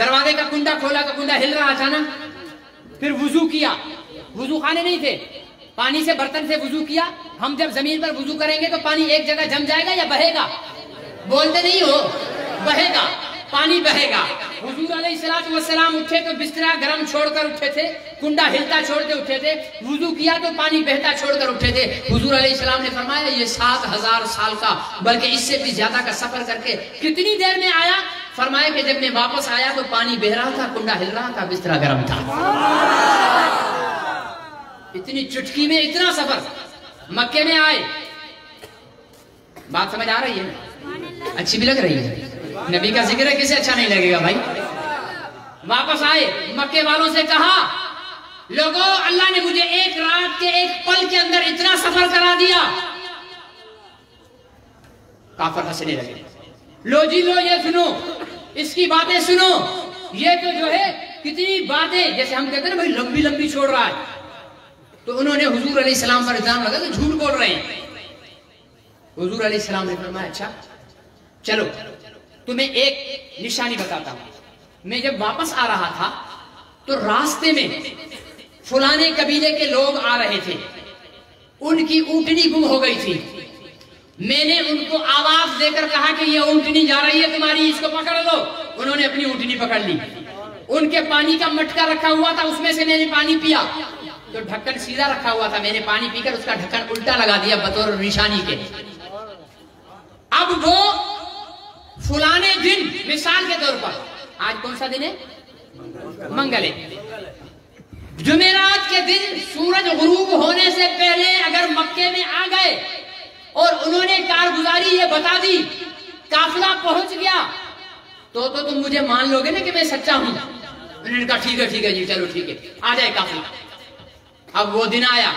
دروازے کا کنڈا کھولا تو کنڈا ہل رہا اچانک. پھر وضو کیا. وضو خانے نہیں تھے, پانی سے برتن سے وضو کیا. ہم جب زمین پر وضو کریں گے تو پانی ایک جگہ جم جائے گا یا بہے گا؟ بولتے نہیں ہو, بہے گا, پانی بہے گا. حضور علیہ السلام اٹھے تو بسترا گرم چھوڑ کر اٹھے تھے, کنڈا ہلتا چھوڑ کے اٹھے تھے. وضو کیا تو پانی بہتا چھوڑ کر اٹھے تھے. حضور علیہ السلام نے فرمایا یہ 7000 سال کا بلکہ اس سے بھی زیادہ کا سفر کر کے کتنی دیر میں آیا؟ فرمایا کہ جب میں واپس آیا تو پانی بہ رہا تھا, کنڈا ہل رہا تھا, بسترا گرم تھا. اتنی چٹکی میں اتنا سفر. مکے میں آئے, بات سمجھ آ رہی ہے؟ اچھی بھی لگ رہی ہے. نبی کا ذکر ہے, کسے اچھا نہیں لگے گا بھائی. واپس آئے, مکے والوں سے کہا لوگوں اللہ نے مجھے ایک رات کے ایک پل کے اندر اتنا سفر کرا دیا. کافر ہنسنے لگے. لو جی لو, یہ سنو, اس کی باتیں سنو. یہ تو جو ہے کتنی باتیں, جیسے ہم کہتے ہیں نا بھائی لمبی لمبی چھوڑ رہا ہے. تو انہوں نے حضور علیہ السلام پر الزام لگا کہ جھوٹ بول رہے ہیں. حضور علیہ السلام نے فرمایا اچھا چلو تمہیں ایک نشانی بتاتا ہوں. میں جب واپس آ رہا تھا تو راستے میں فلانے قبیلے کے لوگ آ رہے تھے, ان کی اونٹنی گم ہو گئی تھی. میں نے ان کو آواز دے کر کہا کہ یہ اونٹنی جا رہی ہے تمہاری, اس کو پکڑ لو. انہوں نے اپنی اونٹنی پکڑ لی. ان کے پانی کا مٹکا رکھا ہوا تھا, اس میں سے میں نے پانی پیا تو ڈھکن سیدھا رکھا ہوا تھا. میں نے پانی پی کر اس کا ڈھکن الٹا لگا دیا بطور نشانی کے. اب وہ فلانے دن, مثال کے طور پر آج کون سا دن ہے؟ منگل ہے. جمعرات کے دن سورج غروب ہونے سے پہلے اگر مکے میں آ گئے اور انہوں نے کارگزاری یہ بتا دی, قافلہ پہنچ گیا, تو تم مجھے مان لو گے نا کہ میں سچا ہوں. انہوں نے کہا ٹھیک ہے جی, چلو ٹھیک ہے, آ جائے قافلہ. اب وہ دن آیا,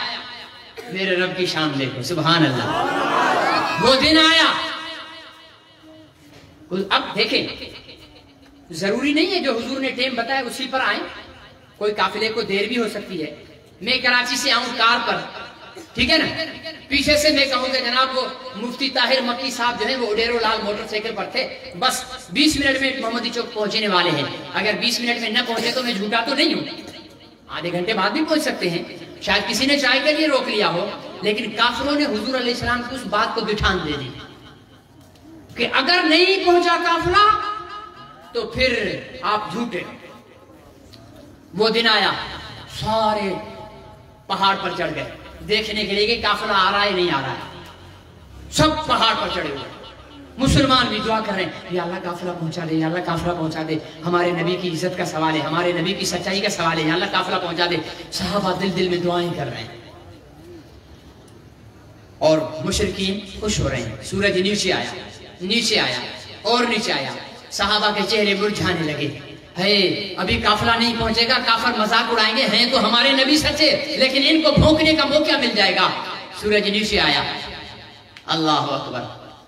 میرے رب کی شان دیکھو, سبحان اللہ. وہ دن آیا. اب دیکھیں, ضروری نہیں ہے جو حضور نے ٹائم بتایا اسی پر آئیں. کوئی قافلے کو دیر بھی ہو سکتی ہے. میں کراچی سے آؤں کار پر, ٹھیک ہے نا, پیچھے سے میں کہوں کہ جناب وہ مفتی طاہر مکی صاحب جو ہیں وہ اڈیرو لال موٹر سائیکل پر تھے, بس 20 منٹ میں محمدی چوک پہنچنے والے ہیں. اگر 20 منٹ میں نہ پہنچے تو میں جھوٹا تو نہیں ہوں, آدھے گھنٹے بعد بھی پہنچ سکتے ہیں. شاید کسی نے چائے کے لیے روک لیا ہو, لیکن کافروں نے حضور علیہ السلام کی اس بات کو بٹھان دے دی کہ اگر نہیں پہنچا قافلہ تو پھر آپ جھوٹے. وہ دن آیا, سارے پہاڑ پر چڑھ گئے دیکھنے کے لیے کہ قافلہ آ رہا ہے نہیں آ رہا ہے. سب پہاڑ پر چڑھے ہوئے. مسلمان بھی دعا کر رہے ہیں, یا اللہ قافلہ پہنچا دے, یا اللہ قافلہ پہنچا دے. ہمارے نبی کی عزت کا سوال ہے, ہمارے نبی کی سچائی کا سوال ہے, یا اللہ قافلہ پہنچا دے. صحابہ دل دل میں دعائیں کر رہے ہیں اور مشرکین خوش ہو رہے ہیں. سورج نیچے آیا اور نیچے آیا. صحابہ کے چہرے مرجھانے لگے. ہے ابھی قافلہ نہیں پہنچے گا, کافر مذاق اڑائیں گے, ہیں تو ہمارے نبی سچے, لیکن ان کو بھونکنے کا موقع مل جائے گا. سورج نیچے آیا. اللہ اکبر.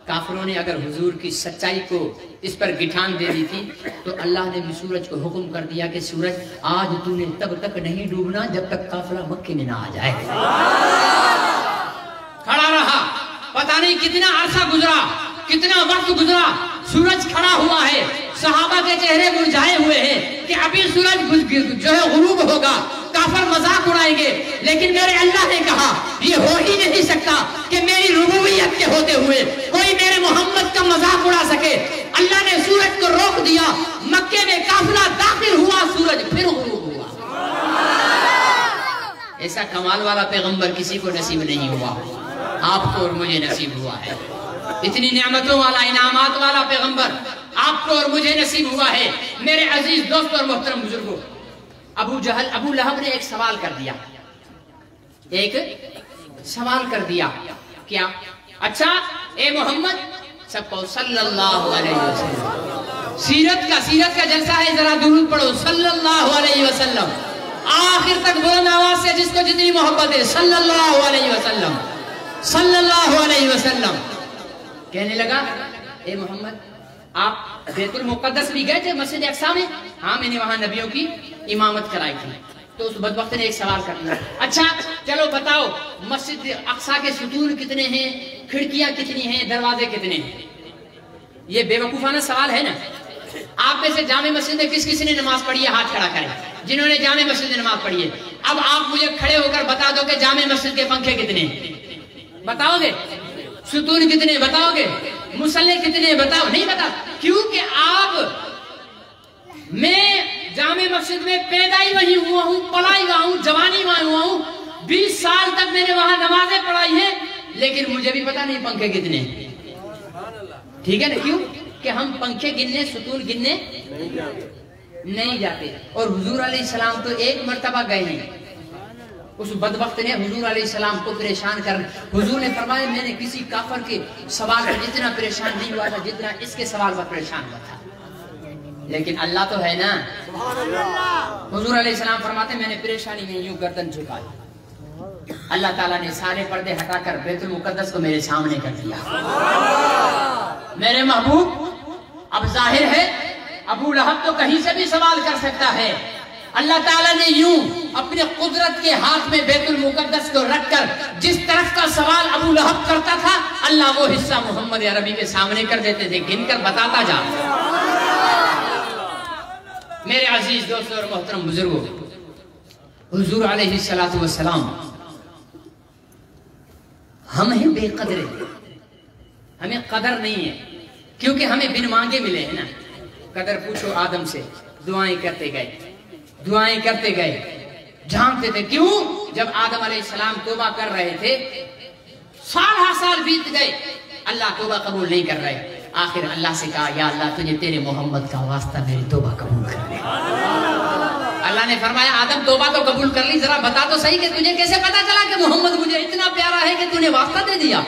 کافروں نے اگر حضور کی سچائی کو اس پر گٹھان دے دی تھی تو اللہ نے بھی سورج کو حکم کر دیا کہ سورج آج تو نے تب تک نہیں ڈوبنا جب تک قافلہ مکے میں نہ آ جائے. کھڑا رہا, پتہ نہیں کتنا عرصہ گزرا, کتنا وقت گزرا, سورج کھڑا ہوا ہے. صحابہ کے چہرے مرجھائے ہوئے ہیں کہ ابھی سورج جو ہے غروب ہوگا, کافر مذاق اڑائیں گے, لیکن میرے اللہ نے کہا یہ ہو ہی نہیں سکتا کہ میری ربوبیت کے ہوتے ہوئے کوئی میرے محمد کا مذاق اڑا سکے. اللہ نے سورج کو روک دیا. مکے میں قافلہ داخل ہوا, سورج پھر غروب ہوا. ایسا کمال والا پیغمبر کسی کو نصیب نہیں ہوا, آپ کو اور مجھے نصیب ہوا ہے. اتنی نعمتوں والا, انعامات والا پیغمبر آپ کو اور مجھے نصیب ہوا ہے. میرے عزیز دوست اور محترم بزرگوں, ابو لہب نے ایک سوال کر دیا. کیا؟ اچھا اے محمد, سب کو صلی اللہ علیہ وسلم. سیرت کا جلسہ ہے, ذرا درود پڑھو صلی اللہ علیہ وسلم. آخر تک بلند آواز سے جس کو جتنی محبت ہے, صلی اللہ علیہ وسلم, صلی اللہ علیہ وسلم. کہنے لگا اے محمد آپ بیت المقدس بھی گئے تھے, مسجد اقصی میں؟ ہاں میں نے وہاں نبیوں کی امامت کرائی تھی. تو اس بدبخت نے ایک سوال کر دیا, اچھا چلو بتاؤ مسجد اقصی کے ستون کتنے ہیں, کھڑکیاں کتنی ہیں, دروازے کتنے ہیں؟ یہ بے وقوفانہ سوال ہے نا. آپ میں سے جامع مسجد میں کس نے نماز پڑھی ہے؟ ہاتھ کھڑا کریں جنہوں نے جامع مسجد میں نماز پڑھی ہے۔ اب آپ مجھے کھڑے ہو کر بتا دو کہ جامع مسجد کے پنکھے کتنے بتاؤ گے؟ ستون کتنے بتاؤ گے؟ مصلی کتنے بتاؤ؟ نہیں بتا، کیونکہ آپ میں جامع مسجد میں پیدا ہی وہیں ہوا ہوں، پڑھا ہی وہاں ہوں، جوانی وہاں ہوا ہوں، 20 سال تک میں نے وہاں نمازیں پڑھائی ہیں، لیکن مجھے بھی پتا نہیں پنکھے کتنے۔ ٹھیک ہے نا؟ کیوں کہ ہم پنکھے گننے، ستون گننے نہیں جاتے۔ اور حضور علیہ السلام تو ایک مرتبہ گئے ہیں، اس بدبخت نے حضور علیہ السلام کو پریشان کر، حضور نے فرمایا میں نے کسی کافر کے سوال پر جتنا پریشان نہیں ہوا تھا جتنا اس کے سوال پر پریشان ہوا تھا، لیکن اللہ تو ہے نا۔ حضور علیہ السلام فرماتے میں نے پریشانی میں یوں گردن جھکائی، اللہ تعالیٰ نے سارے پردے ہٹا کر بیت المقدس کو میرے سامنے کر دیا۔ میرے محبوب اب ظاہر ہے ابو لہب تو کہیں سے بھی سوال کر سکتا ہے، اللہ تعالیٰ نے یوں اپنے قدرت کے ہاتھ میں بیت المقدس کو رکھ کر جس طرف کا سوال ابو لہب کرتا تھا اللہ وہ حصہ محمد عربی کے سامنے کر دیتے تھے، گن کر بتاتا جا۔ میرے عزیز دوستوں اور محترم بزرگوں، حضور علیہ السلام ہم ہیں بے قدرے، ہمیں قدر نہیں ہے کیونکہ ہمیں بن مانگے ملے ہیں نا۔ قدر پوچھو آدم سے، دعائیں کرتے گئے جھانکتے تھے، کیوں؟ جب آدم علیہ السلام توبہ کر رہے تھے سال بیت گئے، اللہ توبہ قبول نہیں کر رہے، آخر اللہ سے کہا یا اللہ تجھے تیرے محمد کا واسطہ میری توبہ قبول کر لے۔ اللہ نے فرمایا آدم توبہ تو قبول کر لی، ذرا بتا تو صحیح کہ تجھے کیسے پتا چلا کہ محمد مجھے اتنا پیارا ہے کہ تُونے واسطہ دے دیا؟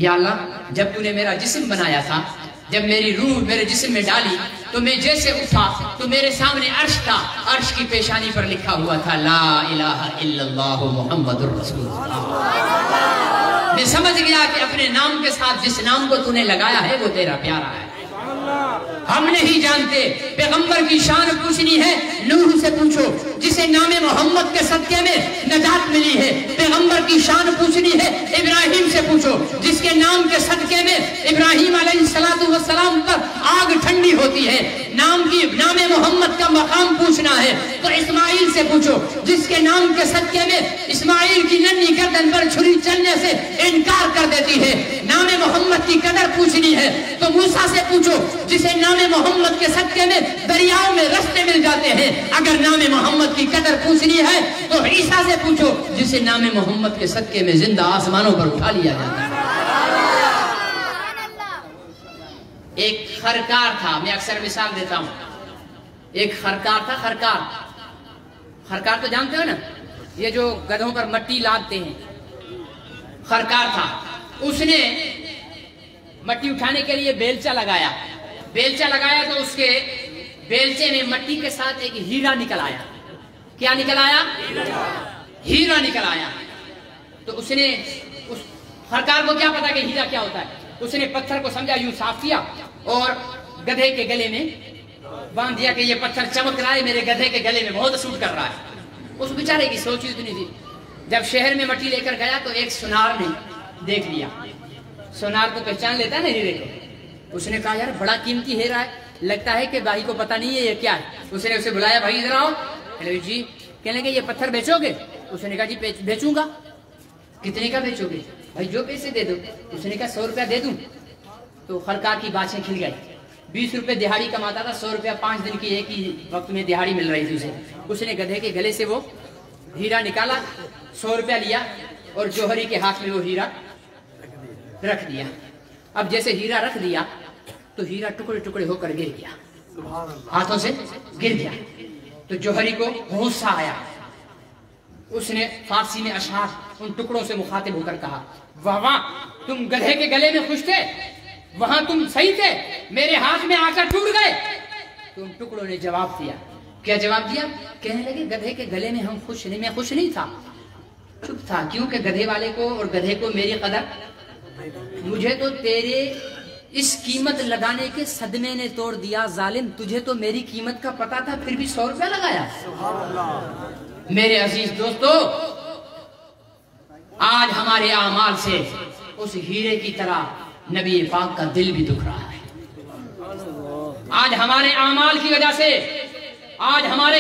یا اللہ جب تُونے میرا جسم بنایا تھا، جب میری روح میرے جسم میں ڈالی تو میں جیسے اٹھا تو میرے سامنے عرش تھا، عرش کی پیشانی پر لکھا ہوا تھا لا الہ الا اللہ محمد الرسول اللہ۔ میں سمجھ گیا کہ اپنے نام کے ساتھ جس نام کو تُونے لگایا ہے وہ تیرا پیارا ہے۔ ہم نہیں جانتے، پیغمبر کی شان پوچھنی ہے نوح سے پوچھو جسے نام محمد کے صدقے میں نجات ملی ہے، پیغمبر کی شان پوچھنی ہے ابراہیم سے پوچھو جس کے نام کے صدقے میں ابراہیم علیہ السلام پر آگ ٹھنڈی ہوتی ہے، نام محمد کا مقام پوچھنا ہے تو اسماعیل سے پوچھو جس کے نام کے صدقے میں اسماعیل کی ننھی گردن پر چھری چلنے سے انکار کر دیتی ہے، نام محمد کی قدر پوچھنی ہے تو موسیٰ سے پوچھو جسے نام محمد کے صدقے میں دریاؤں میں رستے مل جاتے ہیں، اگر نام محمد کی قدر پوچھنی ہے تو عیسیٰ سے پوچھو جسے نام محمد کے صدقے میں زندہ آسمانوں پر اٹھا لیا جاتا ہے۔ ایک خرکار تھا، میں اکثر مثال دیتا ہوں، ایک خرکار تھا، خرکار تو جانتے ہو نا، یہ جو گدھوں پر مٹی لادتے ہیں، خرکار تھا، اس نے مٹی اٹھانے کے لیے بیلچہ لگایا تو اس کے بیلچے میں مٹی کے ساتھ ایک ہیرا نکل آیا۔ کیا نکل آیا؟ ہیرا نکل آیا۔ تو اس نے اس خرکار کو کیا پتا کہ ہیرا کیا ہوتا ہے، اس نے پتھر کو سمجھا یوں صاف کیا اور گدھے کے گلے میں باندھ دیا کہ یہ پتھر چمک رہا ہے، میرے گدھے کے گلے میں بہت سوٹ کر رہا ہے۔ اس بیچارے کی سوچ اتنی تھی، جب شہر میں مٹی لے کر گیا تو ایک سونار نے دیکھ لیا، سونار کو پہچان لیتا ہے نا ہیرے کو، اس نے کہا یار بڑا قیمتی ہیرا ہے، لگتا ہے کہ بھائی کو پتہ نہیں ہے یہ کیا ہے۔ اس نے اسے بلایا، بھائی ادھر آؤ۔ جی کہنے لگے یہ پتھر بیچو گے؟ اس نے کہا جی بیچوں گا۔ کتنے کا بیچو گے؟ بھائی جو پیسے دے دو۔ اس نے کہا 100 روپیہ دے دوں۔ تو خرکار کی باتیں کھل گئی، 20 روپے دہاڑی کماتا تھا، 100 روپیہ 5 دن کی ایک ہی وقت میں دہاڑی مل رہی تھی اسے۔ اس نے گدھے کے گلے سے وہ ہیرا نکالا، 100 روپیہ لیا اور جوہری کے ہاتھ میں وہ ہیرا رکھ دیا۔ اب جیسے ہیرا رکھ دیا تو ہیرا ٹکڑے ٹکڑے ہو کر گر گیا، ہاتھوں سے گر گیا۔ تو جوہری کو غصہ آیا، اس نے فارسی میں اشعار ان ٹکڑوں سے مخاطب ہو کر کہا واہ واہ، تم گدھے کے گلے میں خوش تھے، وہاں تم صحیح تھے، میرے ہاتھ میں آ کر ٹوٹ گئے۔ تو ان ٹکڑوں نے جواب دیا، کیا جواب دیا؟ کہنے لگے گدھے کے گلے میں ہم خوش نہیں، میں خوش نہیں تھا، چپ تھا، کیونکہ گدھے والے کو اور گدھے کو میری قدر، مجھے تو تیرے اس قیمت لگانے کے صدمے نے توڑ دیا ظالم، تجھے تو میری قیمت کا پتا تھا پھر بھی 100 روپیہ لگایا۔ میرے عزیز دوستو، آج ہمارے اعمال سے اس ہیرے کی طرح نبی پاک کا دل بھی دکھ رہا ہے۔ آج ہمارے اعمال کی وجہ سے، آج ہمارے